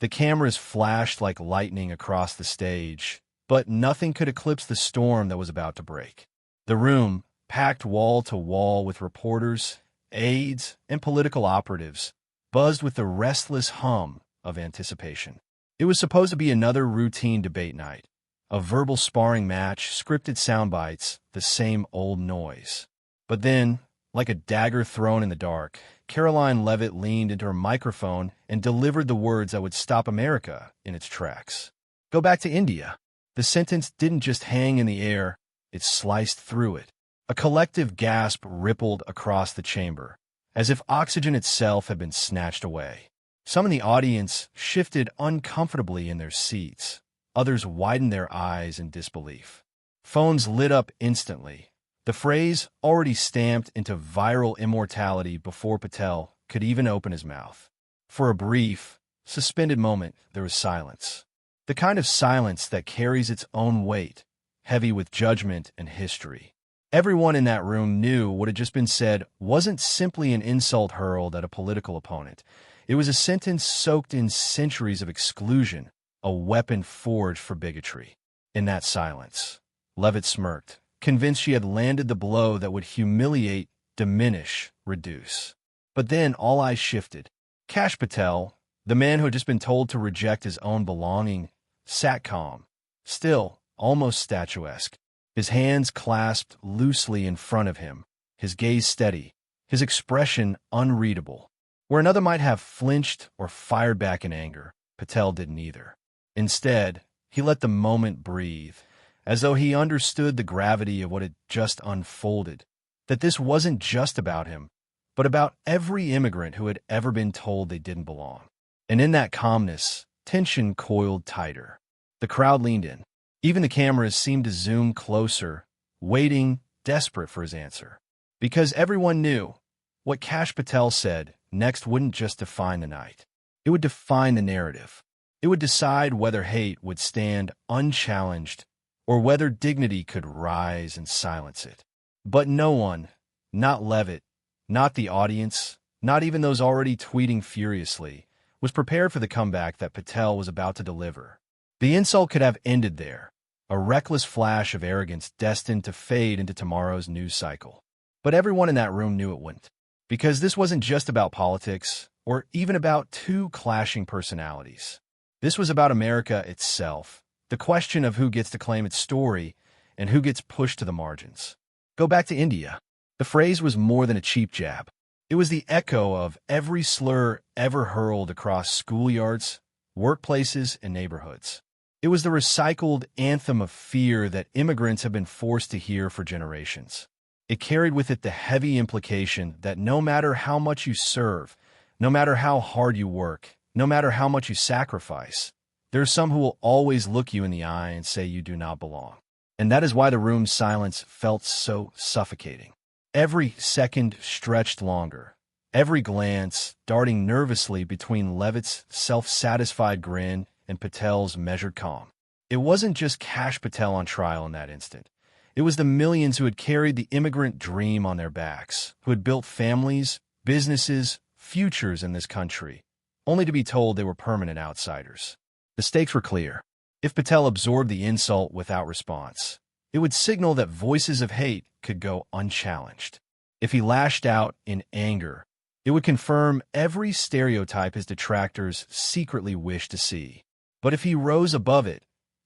The cameras flashed like lightning across the stage, but nothing could eclipse the storm that was about to break. The room, packed wall to wall with reporters, aides, and political operatives, buzzed with the restless hum of anticipation. It was supposed to be another routine debate night, a verbal sparring match, scripted sound bites, the same old noise. But then, like a dagger thrown in the dark, Karoline Leavitt leaned into her microphone and delivered the words that would stop America in its tracks. Go back to India. The sentence didn't just hang in the air, it sliced through it. A collective gasp rippled across the chamber, as if oxygen itself had been snatched away. Some in the audience shifted uncomfortably in their seats. Others widened their eyes in disbelief. Phones lit up instantly. The phrase already stamped into viral immortality before Patel could even open his mouth. For a brief, suspended moment, there was silence. The kind of silence that carries its own weight, heavy with judgment and history. Everyone in that room knew what had just been said wasn't simply an insult hurled at a political opponent. It was a sentence soaked in centuries of exclusion, a weapon forged for bigotry. In that silence, Leavitt smirked, convinced she had landed the blow that would humiliate, diminish, reduce. But then all eyes shifted. Kash Patel, the man who had just been told to reject his own belonging, sat calm, still, almost statuesque, his hands clasped loosely in front of him, his gaze steady, his expression unreadable. Where another might have flinched or fired back in anger, Patel didn't either. Instead, he let the moment breathe, as though he understood the gravity of what had just unfolded, that this wasn't just about him, but about every immigrant who had ever been told they didn't belong. And in that calmness, tension coiled tighter. The crowd leaned in. Even the cameras seemed to zoom closer, waiting, desperate for his answer. Because everyone knew what Kash Patel said next wouldn't just define the night. It would define the narrative. It would decide whether hate would stand unchallenged or whether dignity could rise and silence it. But no one, not Leavitt, not the audience, not even those already tweeting furiously, was prepared for the comeback that Patel was about to deliver. The insult could have ended there, a reckless flash of arrogance destined to fade into tomorrow's news cycle. But everyone in that room knew it wouldn't. Because this wasn't just about politics, or even about two clashing personalities. This was about America itself, the question of who gets to claim its story and who gets pushed to the margins. Go back to India. The phrase was more than a cheap jab. It was the echo of every slur ever hurled across schoolyards, workplaces, and neighborhoods. It was the recycled anthem of fear that immigrants have been forced to hear for generations. It carried with it the heavy implication that no matter how much you serve, no matter how hard you work, no matter how much you sacrifice, there are some who will always look you in the eye and say you do not belong. And that is why the room's silence felt so suffocating. Every second stretched longer, every glance darting nervously between Leavitt's self-satisfied grin and Patel's measured calm. It wasn't just Kash Patel on trial in that instant. It was the millions who had carried the immigrant dream on their backs, who had built families, businesses, futures in this country, only to be told they were permanent outsiders. The stakes were clear. If Patel absorbed the insult without response, it would signal that voices of hate could go unchallenged. If he lashed out in anger, it would confirm every stereotype his detractors secretly wished to see. But if he rose above it,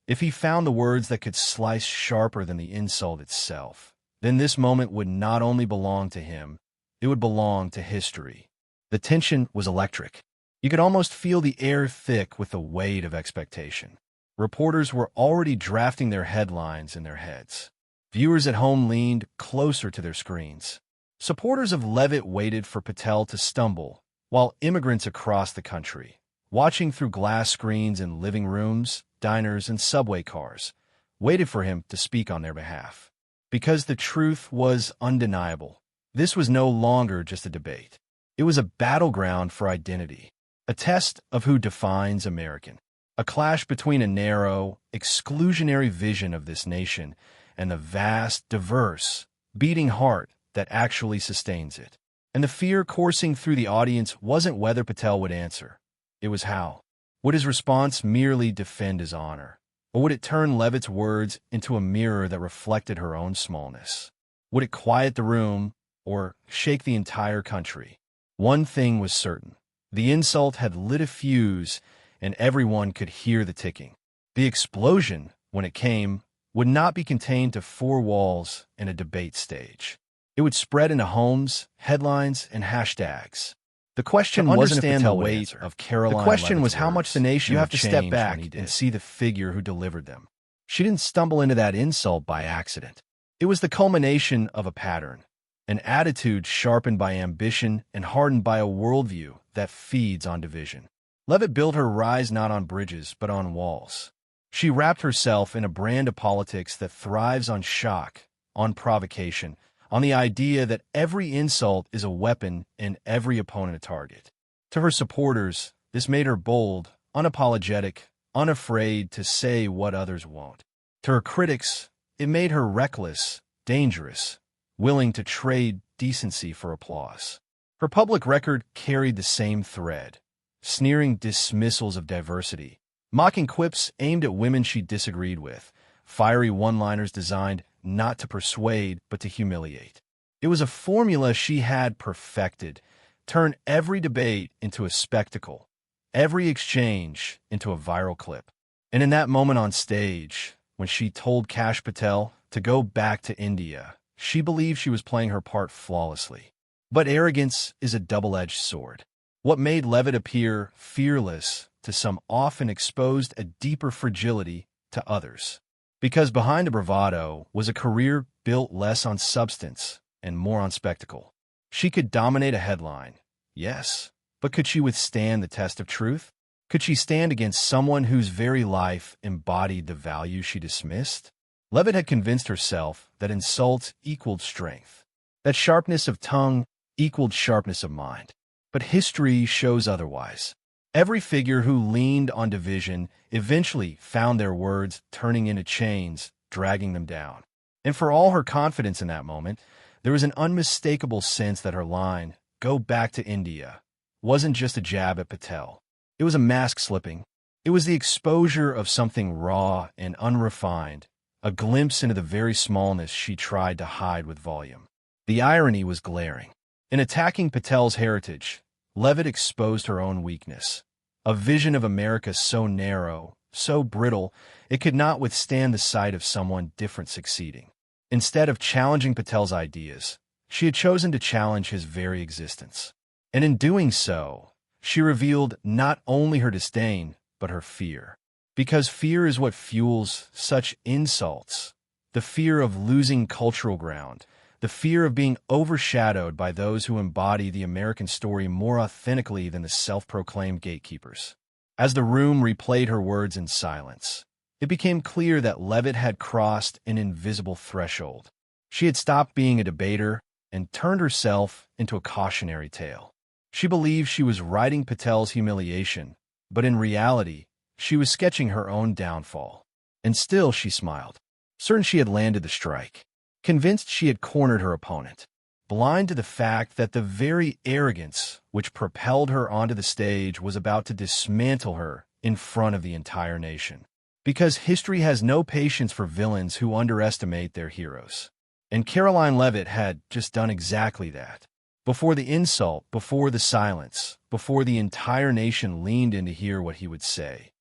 if he found the words that could slice sharper than the insult itself, then this moment would not only belong to him, it would belong to history. The tension was electric. You could almost feel the air thick with the weight of expectation. Reporters were already drafting their headlines in their heads. Viewers at home leaned closer to their screens. Supporters of Leavitt waited for Patel to stumble, while immigrants across the country, watching through glass screens in living rooms, diners, and subway cars, waited for him to speak on their behalf. Because the truth was undeniable. This was no longer just a debate. It was a battleground for identity, a test of who defines American, a clash between a narrow, exclusionary vision of this nation and the vast, diverse, beating heart that actually sustains it. And the fear coursing through the audience wasn't whether Patel would answer. It was how. Would his response merely defend his honor? Or would it turn Leavitt's words into a mirror that reflected her own smallness? Would it quiet the room or shake the entire country? One thing was certain. The insult had lit a fuse, and everyone could hear the ticking. The explosion, when it came, would not be contained to four walls and a debate stage. It would spread into homes, headlines, and hashtags. The question wasn't if Patel would answer. The question was how much the nation would change. You have to step back and see the figure who delivered them. She didn't stumble into that insult by accident. It was the culmination of a pattern, an attitude sharpened by ambition and hardened by a worldview that feeds on division. Leavitt built her rise not on bridges, but on walls. She wrapped herself in a brand of politics that thrives on shock, on provocation, on the idea that every insult is a weapon and every opponent a target. To her supporters, this made her bold, unapologetic, unafraid to say what others won't. To her critics, it made her reckless, dangerous, willing to trade decency for applause. Her public record carried the same thread, sneering dismissals of diversity, mocking quips aimed at women she disagreed with, fiery one-liners designed not to persuade but to humiliate. It was a formula she had perfected: turn every debate into a spectacle, every exchange into a viral clip. And in that moment on stage, when she told Kash Patel to go back to India, she believed she was playing her part flawlessly. But arrogance is a double-edged sword. What made Leavitt appear fearless to some often exposed a deeper fragility to others. Because behind the bravado was a career built less on substance and more on spectacle. She could dominate a headline, yes, but could she withstand the test of truth? Could she stand against someone whose very life embodied the values she dismissed? Leavitt had convinced herself that insult equaled strength, that sharpness of tongue equaled sharpness of mind. But history shows otherwise. Every figure who leaned on division eventually found their words turning into chains, dragging them down. And for all her confidence in that moment, there was an unmistakable sense that her line, "Go back to India," wasn't just a jab at Patel. It was a mask slipping. It was the exposure of something raw and unrefined, a glimpse into the very smallness she tried to hide with volume. The irony was glaring. In attacking Patel's heritage, Leavitt exposed her own weakness, a vision of America so narrow, so brittle, it could not withstand the sight of someone different succeeding. Instead of challenging Patel's ideas, she had chosen to challenge his very existence. And in doing so, she revealed not only her disdain, but her fear. Because fear is what fuels such insults. The fear of losing cultural ground, the fear of being overshadowed by those who embody the American story more authentically than the self-proclaimed gatekeepers. As the room replayed her words in silence, it became clear that Leavitt had crossed an invisible threshold. She had stopped being a debater and turned herself into a cautionary tale. She believed she was writing Patel's humiliation, but in reality, she was sketching her own downfall. And still she smiled, certain she had landed the strike. Convinced she had cornered her opponent, blind to the fact that the very arrogance which propelled her onto the stage was about to dismantle her in front of the entire nation. Because history has no patience for villains who underestimate their heroes. And Karoline Leavitt had just done exactly that. Before the insult, before the silence, before the entire nation leaned in to hear what he would say,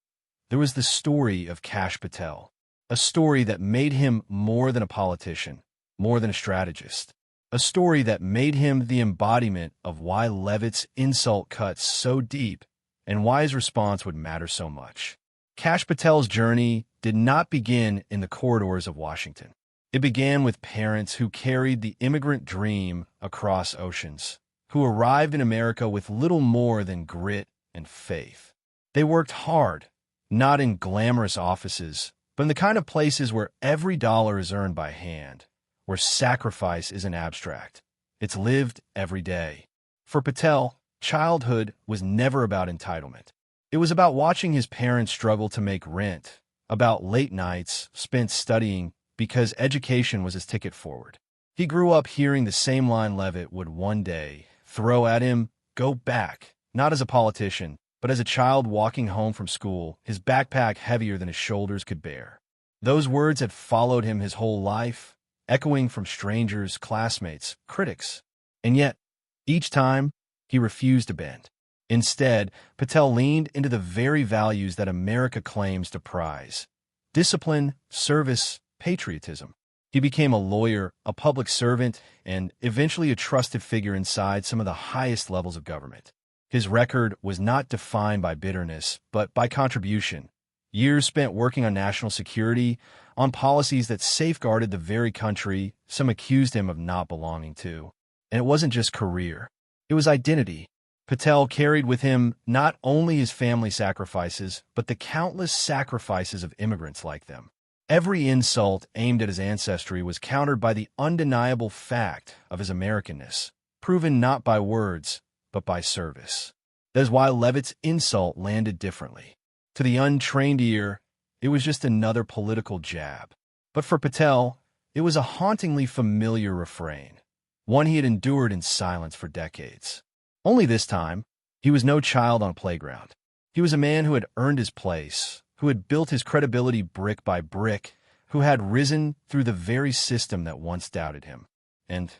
there was the story of Kash Patel, a story that made him more than a politician, more than a strategist, a story that made him the embodiment of why Leavitt's insult cut so deep and why his response would matter so much. Kash Patel's journey did not begin in the corridors of Washington. It began with parents who carried the immigrant dream across oceans, who arrived in America with little more than grit and faith. They worked hard, not in glamorous offices, but in the kind of places where every dollar is earned by hand, where sacrifice isn't abstract. It's lived every day. For Patel, childhood was never about entitlement. It was about watching his parents struggle to make rent, about late nights spent studying because education was his ticket forward. He grew up hearing the same line Leavitt would one day throw at him: "Go back," not as a politician, but as a child walking home from school, his backpack heavier than his shoulders could bear. Those words had followed him his whole life, echoing from strangers, classmates, critics. And yet, each time, he refused to bend. Instead, Patel leaned into the very values that America claims to prize: discipline, service, patriotism. He became a lawyer, a public servant, and eventually a trusted figure inside some of the highest levels of government. His record was not defined by bitterness, but by contribution. Years spent working on national security, on policies that safeguarded the very country some accused him of not belonging to. And it wasn't just career. It was identity. Patel carried with him not only his family sacrifices, but the countless sacrifices of immigrants like them. Every insult aimed at his ancestry was countered by the undeniable fact of his Americanness, proven not by words, but by service. That is why Leavitt's insult landed differently. To the untrained ear, it was just another political jab. But for Patel, it was a hauntingly familiar refrain, one he had endured in silence for decades. Only this time, he was no child on a playground. He was a man who had earned his place, who had built his credibility brick by brick, who had risen through the very system that once doubted him. And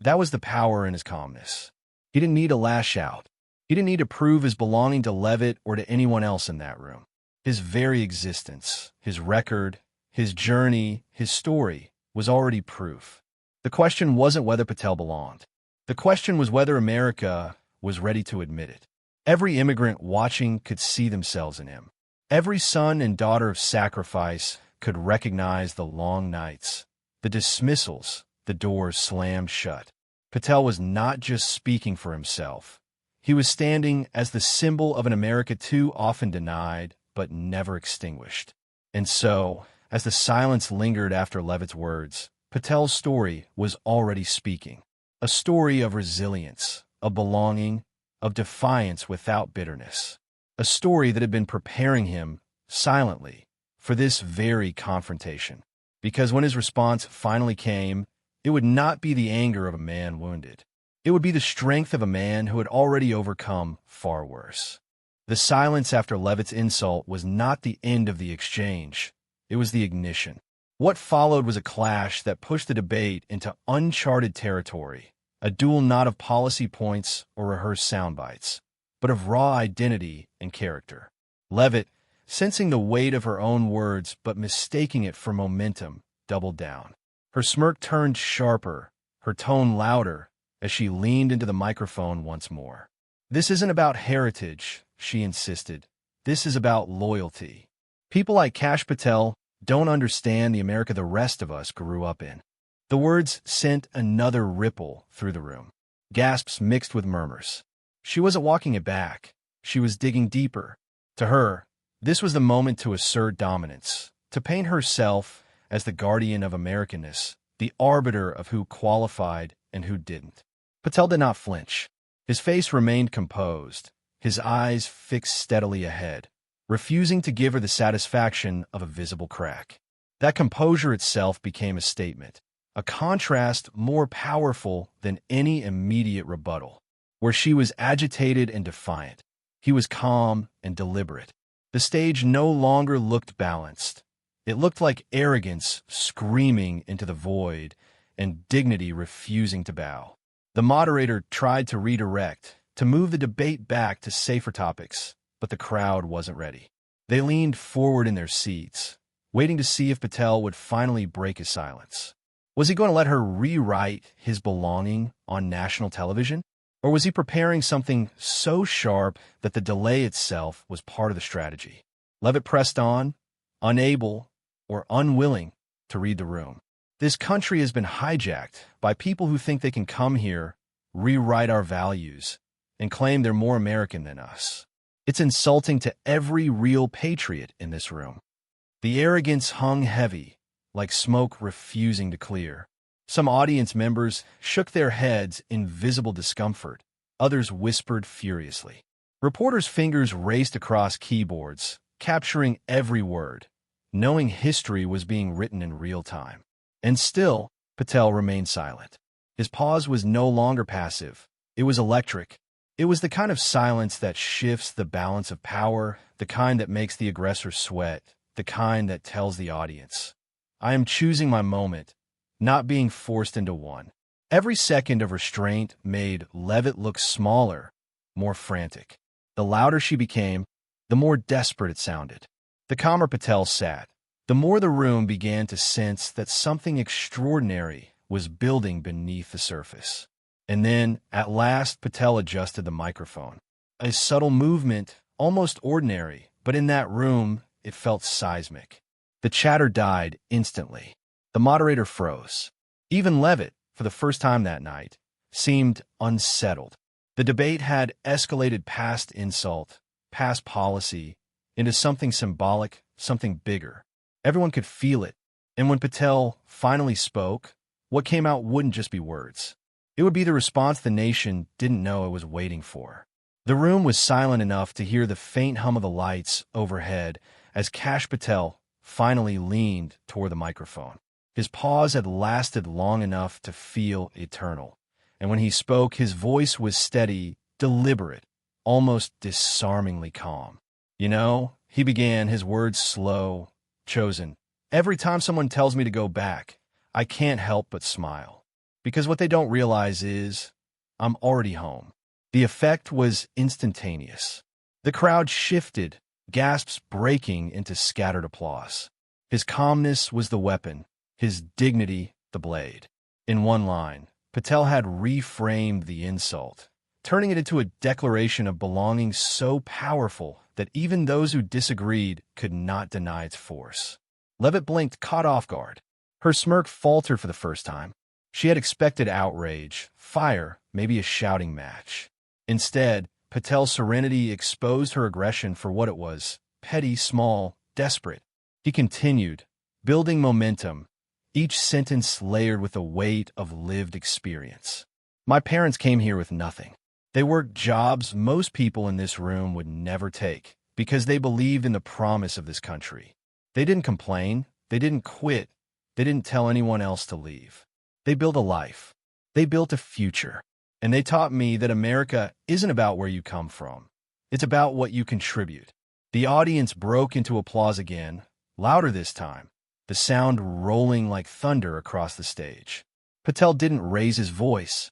that was the power in his calmness. He didn't need to lash out. He didn't need to prove his belonging to Leavitt or to anyone else in that room. His very existence, his record, his journey, his story was already proof. The question wasn't whether Patel belonged. The question was whether America was ready to admit it. Every immigrant watching could see themselves in him. Every son and daughter of sacrifice could recognize the long nights, the dismissals, the doors slammed shut. Patel was not just speaking for himself. He was standing as the symbol of an America too often denied, but never extinguished. And so, as the silence lingered after Leavitt's words, Patel's story was already speaking. A story of resilience, of belonging, of defiance without bitterness. A story that had been preparing him, silently, for this very confrontation. Because when his response finally came, it would not be the anger of a man wounded. It would be the strength of a man who had already overcome far worse. The silence after Leavitt's insult was not the end of the exchange. It was the ignition. What followed was a clash that pushed the debate into uncharted territory, a duel not of policy points or rehearsed sound bites, but of raw identity and character. Leavitt, sensing the weight of her own words but mistaking it for momentum, doubled down. Her smirk turned sharper, her tone louder, as she leaned into the microphone once more. "This isn't about heritage," she insisted. "This is about loyalty. People like Kash Patel don't understand the America the rest of us grew up in." The words sent another ripple through the room. Gasps mixed with murmurs. She wasn't walking it back. She was digging deeper. To her, this was the moment to assert dominance, to paint herself as the guardian of Americanness, the arbiter of who qualified and who didn't. Patel did not flinch. His face remained composed, his eyes fixed steadily ahead, refusing to give her the satisfaction of a visible crack. That composure itself became a statement, a contrast more powerful than any immediate rebuttal. Where she was agitated and defiant, he was calm and deliberate. The stage no longer looked balanced. It looked like arrogance screaming into the void and dignity refusing to bow. The moderator tried to redirect, to move the debate back to safer topics, but the crowd wasn't ready. They leaned forward in their seats, waiting to see if Patel would finally break his silence. Was he going to let her rewrite his belonging on national television? Or was he preparing something so sharp that the delay itself was part of the strategy? Leavitt pressed on, unable or unwilling to read the room. This country has been hijacked by people who think they can come here, rewrite our values, and claim they're more American than us. It's insulting to every real patriot in this room. The arrogance hung heavy, like smoke refusing to clear. Some audience members shook their heads in visible discomfort. Others whispered furiously. Reporters' fingers raced across keyboards, capturing every word, knowing history was being written in real time. And still, Patel remained silent. His pause was no longer passive. It was electric, It was the kind of silence that shifts the balance of power, the kind that makes the aggressor sweat, the kind that tells the audience, I am choosing my moment, not being forced into one. Every second of restraint made Leavitt look smaller, more frantic. The louder she became, the more desperate it sounded. The calmer Patel sat, the more the room began to sense that something extraordinary was building beneath the surface. And then, at last, Patel adjusted the microphone. A subtle movement, almost ordinary, but in that room, it felt seismic. The chatter died instantly. The moderator froze. Even Leavitt, for the first time that night, seemed unsettled. The debate had escalated past insult, past policy, into something symbolic, something bigger. Everyone could feel it, and when Patel finally spoke, what came out wouldn't just be words. It would be the response the nation didn't know it was waiting for. The room was silent enough to hear the faint hum of the lights overhead as Kash Patel finally leaned toward the microphone. His pause had lasted long enough to feel eternal, and when he spoke, his voice was steady, deliberate, almost disarmingly calm. You know, he began, his words slow, chosen. Every time someone tells me to go back, I can't help but smile. Because what they don't realize is, I'm already home. The effect was instantaneous. The crowd shifted, gasps breaking into scattered applause. His calmness was the weapon, his dignity the blade. In one line, Patel had reframed the insult, turning it into a declaration of belonging so powerful that even those who disagreed could not deny its force. Leavitt blinked, caught off guard. Her smirk faltered for the first time. She had expected outrage, fire, maybe a shouting match. Instead, Patel's serenity exposed her aggression for what it was, petty, small, desperate. He continued, building momentum, each sentence layered with the weight of lived experience. My parents came here with nothing. They worked jobs most people in this room would never take because they believed in the promise of this country. They didn't complain. They didn't quit. They didn't tell anyone else to leave. They built a life. They built a future. And they taught me that America isn't about where you come from. It's about what you contribute. The audience broke into applause again, louder this time, the sound rolling like thunder across the stage. Patel didn't raise his voice.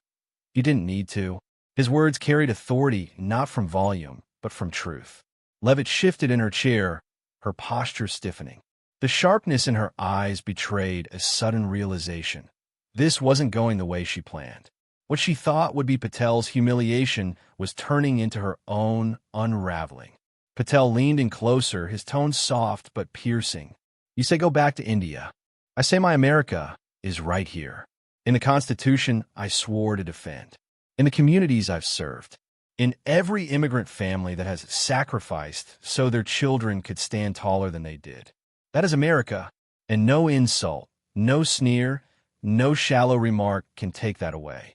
He didn't need to. His words carried authority not from volume, but from truth. Leavitt shifted in her chair, her posture stiffening. The sharpness in her eyes betrayed a sudden realization. This wasn't going the way she planned. What she thought would be Patel's humiliation was turning into her own unraveling. Patel leaned in closer, his tone soft but piercing. You say go back to India. I say my America is right here. In the Constitution I swore to defend. In the communities I've served. In every immigrant family that has sacrificed so their children could stand taller than they did. That is America, and no insult, no sneer, no shallow remark can take that away.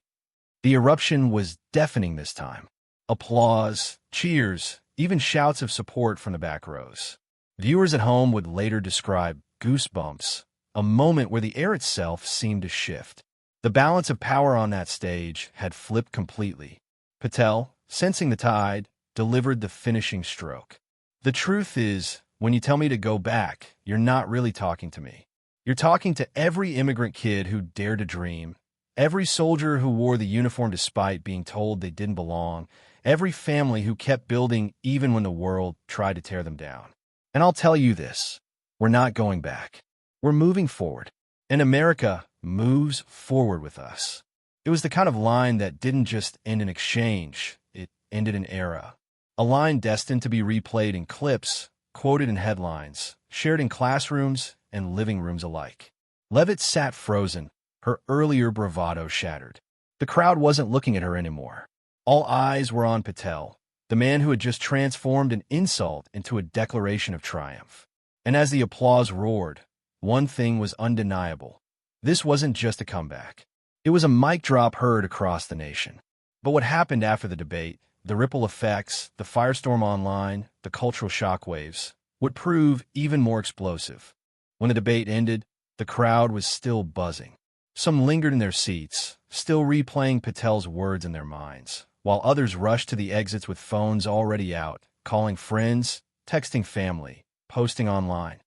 The eruption was deafening this time. Applause, cheers, even shouts of support from the back rows. Viewers at home would later describe goosebumps, a moment where the air itself seemed to shift. The balance of power on that stage had flipped completely. Patel, sensing the tide, delivered the finishing stroke. The truth is, when you tell me to go back, you're not really talking to me. You're talking to every immigrant kid who dared to dream, every soldier who wore the uniform despite being told they didn't belong, every family who kept building even when the world tried to tear them down. And I'll tell you this, we're not going back. We're moving forward. And America moves forward with us. It was the kind of line that didn't just end an exchange, it ended an era. A line destined to be replayed in clips, quoted in headlines, shared in classrooms and living rooms alike. Leavitt sat frozen, her earlier bravado shattered. The crowd wasn't looking at her anymore. All eyes were on Patel, the man who had just transformed an insult into a declaration of triumph. And as the applause roared, one thing was undeniable. This wasn't just a comeback. It was a mic drop heard across the nation. But what happened after the debate, the ripple effects, the firestorm online, the cultural shockwaves, would prove even more explosive. When the debate ended, the crowd was still buzzing. Some lingered in their seats, still replaying Patel's words in their minds, while others rushed to the exits with phones already out, calling friends, texting family, posting online.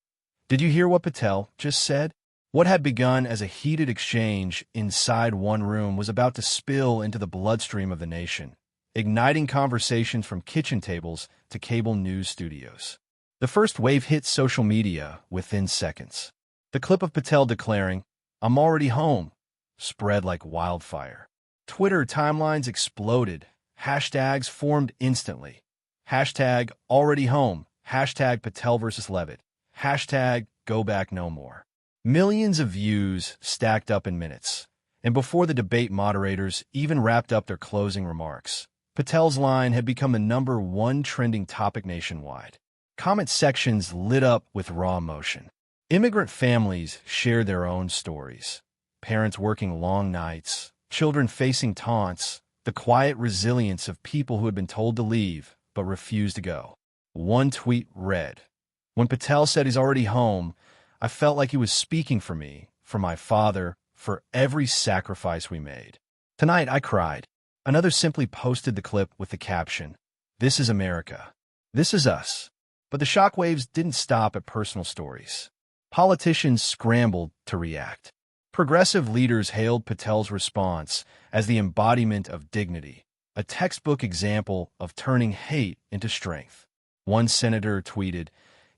Did you hear what Patel just said? What had begun as a heated exchange inside one room was about to spill into the bloodstream of the nation, igniting conversations from kitchen tables to cable news studios. The first wave hit social media within seconds. The clip of Patel declaring, "I'm already home," spread like wildfire. Twitter timelines exploded. Hashtags formed instantly. Hashtag already home. Hashtag Patel versus Leavitt. Hashtag go back no more. Millions of views stacked up in minutes. And before the debate moderators even wrapped up their closing remarks, Patel's line had become the #1 trending topic nationwide. Comment sections lit up with raw emotion. Immigrant families shared their own stories. Parents working long nights, children facing taunts, the quiet resilience of people who had been told to leave but refused to go. One tweet read, "When Patel said he's already home, I felt like he was speaking for me, for my father, for every sacrifice we made. Tonight I cried." Another simply posted the clip with the caption, "This is America. This is us." But the shockwaves didn't stop at personal stories. Politicians scrambled to react. Progressive leaders hailed Patel's response as the embodiment of dignity, a textbook example of turning hate into strength. One senator tweeted,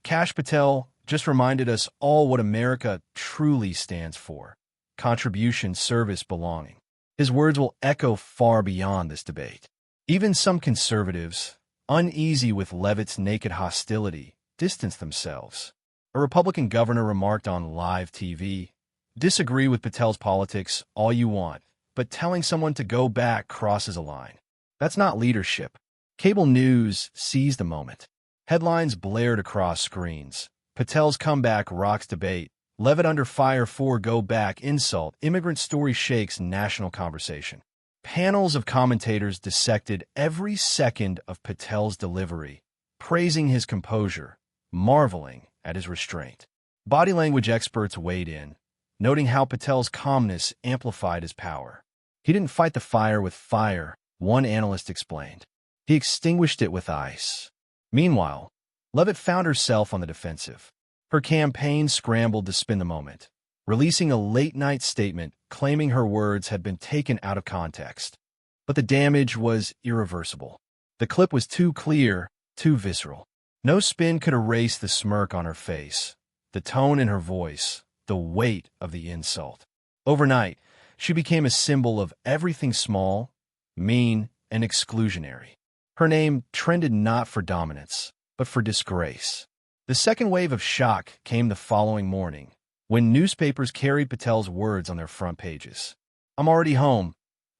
"Kash Patel just reminded us all what America truly stands for: contribution, service, belonging." His words will echo far beyond this debate. Even some conservatives, uneasy with Leavitt's naked hostility, distanced themselves. A Republican governor remarked on live TV, "Disagree with Patel's politics all you want, but telling someone to go back crosses a line. That's not leadership." Cable news seized the moment. Headlines blared across screens. Patel's comeback rocks debate. Leavitt under fire for go back insult. Immigrant story shakes national conversation. Panels of commentators dissected every second of Patel's delivery, praising his composure, marveling at his restraint. Body language experts weighed in, noting how Patel's calmness amplified his power. "He didn't fight the fire with fire," one analyst explained. "He extinguished it with ice." Meanwhile, Leavitt found herself on the defensive. Her campaign scrambled to spin the moment, releasing a late-night statement claiming her words had been taken out of context. But the damage was irreversible. The clip was too clear, too visceral. No spin could erase the smirk on her face, the tone in her voice, the weight of the insult. Overnight, she became a symbol of everything small, mean, and exclusionary. Her name trended not for dominance, but for disgrace. The second wave of shock came the following morning, when newspapers carried Patel's words on their front pages. "I'm already home,"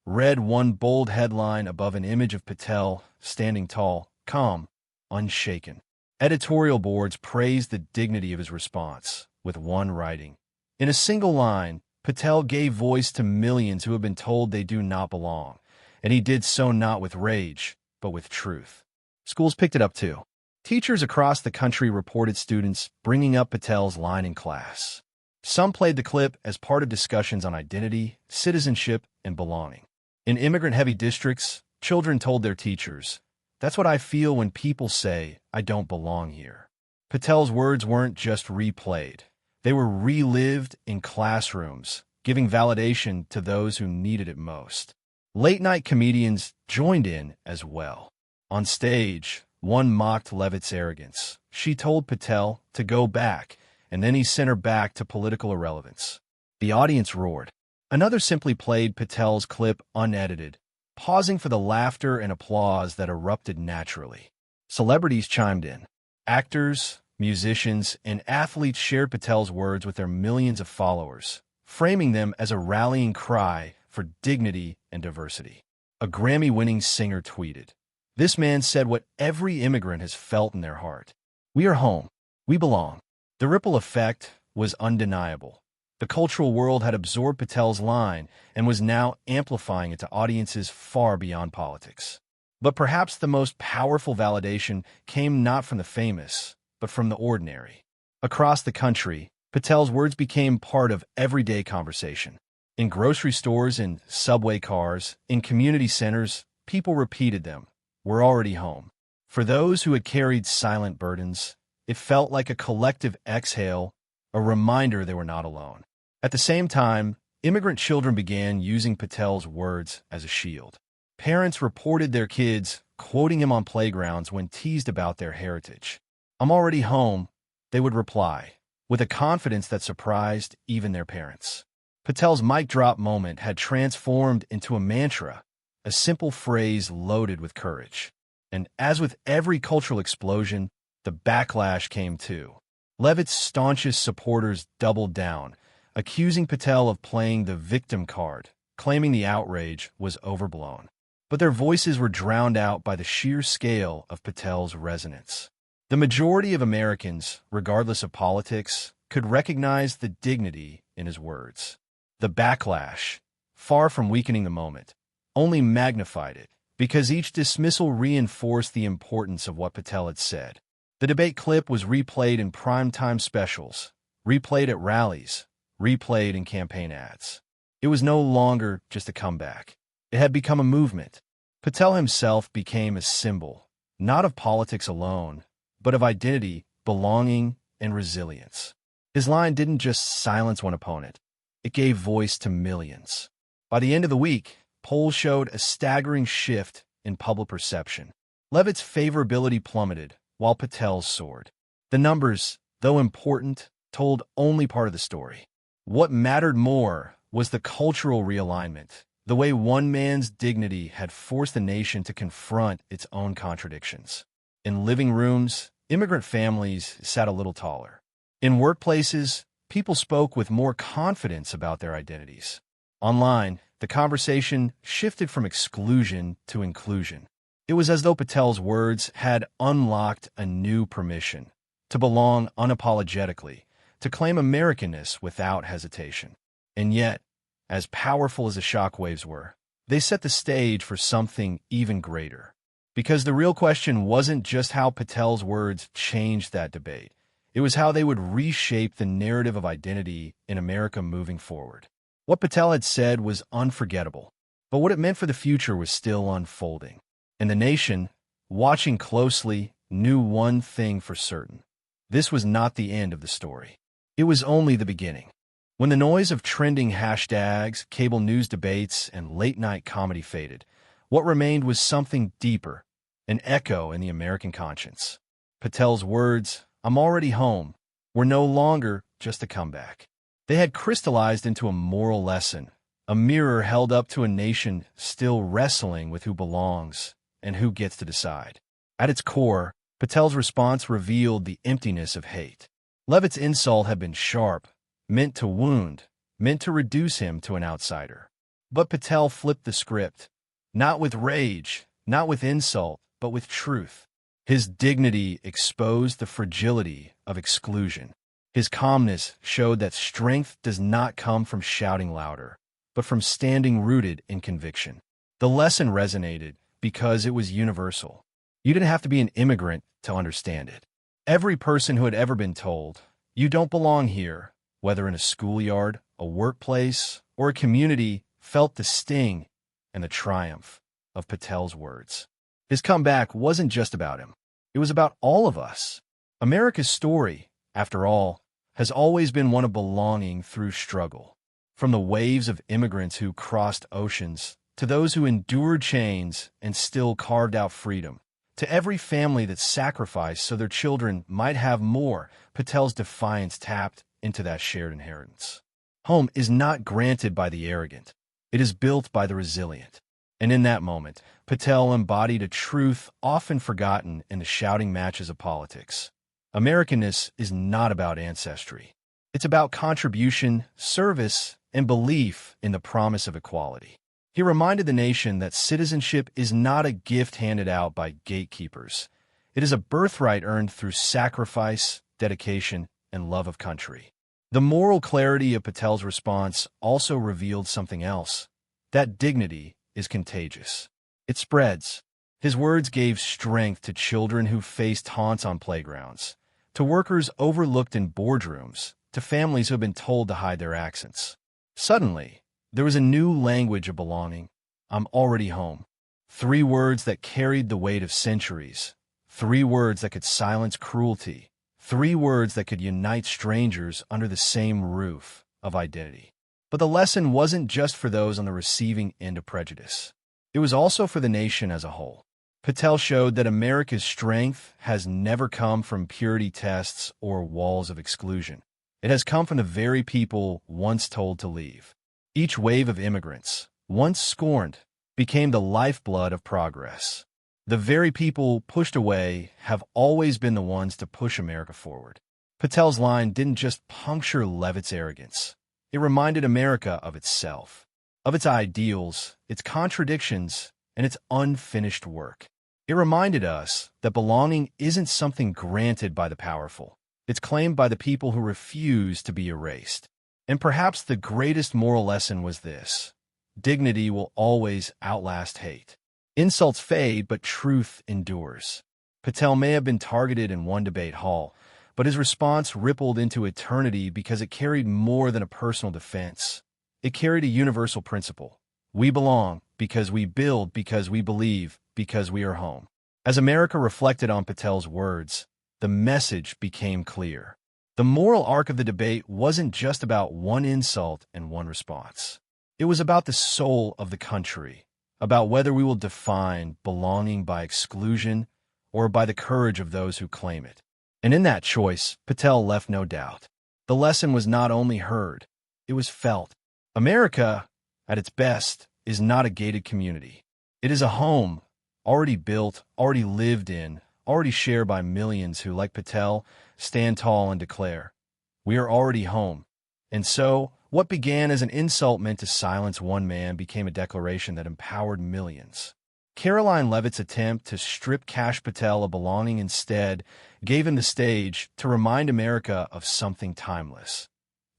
read one bold headline above an image of Patel standing tall, calm, unshaken. Editorial boards praised the dignity of his response, with one writing, "In a single line, Patel gave voice to millions who have been told they do not belong, and he did so not with rage, but with truth." Schools picked it up too. Teachers across the country reported students bringing up Patel's line in class. Some played the clip as part of discussions on identity, citizenship, and belonging. In immigrant-heavy districts, children told their teachers, "That's what I feel when people say I don't belong here." Patel's words weren't just replayed. They were relived in classrooms, giving validation to those who needed it most. Late-night comedians joined in as well. On stage, one mocked Leavitt's arrogance. She told Patel to go back, and then he sent her back to political irrelevance. The audience roared. Another simply played Patel's clip unedited, pausing for the laughter and applause that erupted naturally. Celebrities chimed in. Actors, musicians, and athletes shared Patel's words with their millions of followers, framing them as a rallying cry for dignity and diversity. A Grammy-winning singer tweeted, "This man said what every immigrant has felt in their heart. We are home. We belong." The ripple effect was undeniable. The cultural world had absorbed Patel's line and was now amplifying it to audiences far beyond politics. But perhaps the most powerful validation came not from the famous, but from the ordinary. Across the country, Patel's words became part of everyday conversation. In grocery stores, in subway cars, in community centers, people repeated them. We're already home. For those who had carried silent burdens, it felt like a collective exhale, a reminder they were not alone. At the same time, immigrant children began using Patel's words as a shield. Parents reported their kids quoting him on playgrounds when teased about their heritage. "I'm already home," they would reply, with a confidence that surprised even their parents. Patel's mic drop moment had transformed into a mantra, a simple phrase loaded with courage. And as with every cultural explosion, the backlash came too. Leavitt's staunchest supporters doubled down, accusing Patel of playing the victim card, claiming the outrage was overblown. But their voices were drowned out by the sheer scale of Patel's resonance. The majority of Americans, regardless of politics, could recognize the dignity in his words. The backlash, far from weakening the moment, only magnified it, because each dismissal reinforced the importance of what Patel had said. The debate clip was replayed in primetime specials, replayed at rallies, replayed in campaign ads. It was no longer just a comeback. It had become a movement. Patel himself became a symbol, not of politics alone, but of identity, belonging, and resilience. His line didn't just silence one opponent. It gave voice to millions. By the end of the week, polls showed a staggering shift in public perception. Leavitt's favorability plummeted, while Patel's soared. The numbers, though important, told only part of the story. What mattered more was the cultural realignment, the way one man's dignity had forced the nation to confront its own contradictions. In living rooms, immigrant families sat a little taller. In workplaces, people spoke with more confidence about their identities. Online, the conversation shifted from exclusion to inclusion. It was as though Patel's words had unlocked a new permission to belong unapologetically, to claim Americanness without hesitation. And yet, as powerful as the shockwaves were, they set the stage for something even greater. Because the real question wasn't just how Patel's words changed that debate. It was how they would reshape the narrative of identity in America moving forward. What Patel had said was unforgettable, but what it meant for the future was still unfolding. And the nation, watching closely, knew one thing for certain. This was not the end of the story. It was only the beginning. When the noise of trending hashtags, cable news debates, and late-night comedy faded, what remained was something deeper, an echo in the American conscience. Patel's words, "I'm already home," were no longer just a comeback. They had crystallized into a moral lesson, a mirror held up to a nation still wrestling with who belongs and who gets to decide. At its core, Patel's response revealed the emptiness of hate. Leavitt's insult had been sharp, meant to wound, meant to reduce him to an outsider. But Patel flipped the script, not with rage, not with insult, but with truth. His dignity exposed the fragility of exclusion. His calmness showed that strength does not come from shouting louder, but from standing rooted in conviction. The lesson resonated because it was universal. You didn't have to be an immigrant to understand it. Every person who had ever been told, "You don't belong here," whether in a schoolyard, a workplace, or a community, felt the sting and the triumph of Patel's words. His comeback wasn't just about him. It was about all of us. America's story, after all, has always been one of belonging through struggle. From the waves of immigrants who crossed oceans, to those who endured chains and still carved out freedom, to every family that sacrificed so their children might have more, Patel's defiance tapped into that shared inheritance. Home is not granted by the arrogant. It is built by the resilient. And in that moment, Patel embodied a truth often forgotten in the shouting matches of politics. Americanness is not about ancestry. It's about contribution, service, and belief in the promise of equality. He reminded the nation that citizenship is not a gift handed out by gatekeepers. It is a birthright earned through sacrifice, dedication, and love of country. The moral clarity of Patel's response also revealed something else. That dignity is contagious. It spreads. His words gave strength to children who faced taunts on playgrounds, to workers overlooked in boardrooms, to families who have been told to hide their accents. Suddenly, there was a new language of belonging. "I'm already home." 3 words that carried the weight of centuries. 3 words that could silence cruelty. 3 words that could unite strangers under the same roof of identity. But the lesson wasn't just for those on the receiving end of prejudice. It was also for the nation as a whole. Patel showed that America's strength has never come from purity tests or walls of exclusion. It has come from the very people once told to leave. Each wave of immigrants, once scorned, became the lifeblood of progress. The very people pushed away have always been the ones to push America forward. Patel's line didn't just puncture Leavitt's arrogance. It reminded America of itself, of its ideals, its contradictions, and its unfinished work. It reminded us that belonging isn't something granted by the powerful. It's claimed by the people who refuse to be erased. And perhaps the greatest moral lesson was this: dignity will always outlast hate. Insults fade, but truth endures. Patel may have been targeted in one debate hall, but his response rippled into eternity because it carried more than a personal defense. It carried a universal principle. We belong because we build, because we believe, because we are home. As America reflected on Patel's words, the message became clear. The moral arc of the debate wasn't just about one insult and one response. It was about the soul of the country, about whether we will define belonging by exclusion or by the courage of those who claim it. And in that choice, Patel left no doubt. The lesson was not only heard, it was felt. America, at its best, is not a gated community. It is a home, already built, already lived in, already shared by millions who, like Patel, stand tall and declare, "We are already home." And so, what began as an insult meant to silence one man became a declaration that empowered millions. Karoline Leavitt's attempt to strip Kash Patel of belonging instead gave him the stage to remind America of something timeless.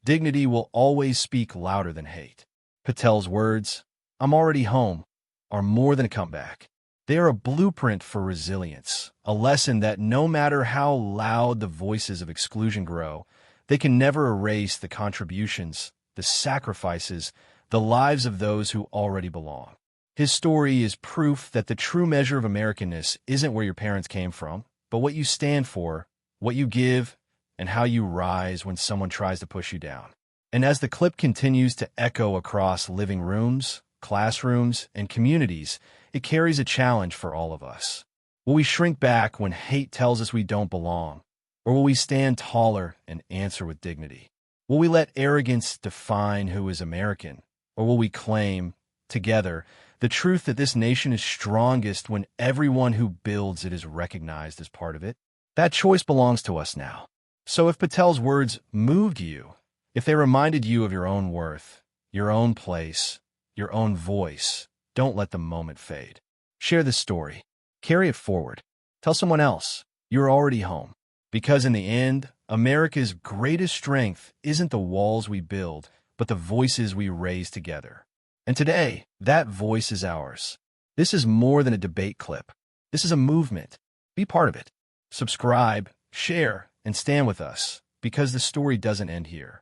Dignity will always speak louder than hate. Patel's words, "I'm already home," are more than a comeback. They are a blueprint for resilience, a lesson that no matter how loud the voices of exclusion grow, they can never erase the contributions, the sacrifices, the lives of those who already belong. His story is proof that the true measure of Americanness isn't where your parents came from, but what you stand for, what you give, and how you rise when someone tries to push you down. And as the clip continues to echo across living rooms, classrooms, and communities, it carries a challenge for all of us. Will we shrink back when hate tells us we don't belong? Or will we stand taller and answer with dignity? Will we let arrogance define who is American? Or will we claim, together, the truth that this nation is strongest when everyone who builds it is recognized as part of it? That choice belongs to us now. So if Patel's words moved you, if they reminded you of your own worth, your own place, your own voice, don't let the moment fade. Share this story. Carry it forward. Tell someone else you're already home. Because in the end, America's greatest strength isn't the walls we build, but the voices we raise together. And today, that voice is ours. This is more than a debate clip. This is a movement. Be part of it. Subscribe, share, and stand with us, because the story doesn't end here.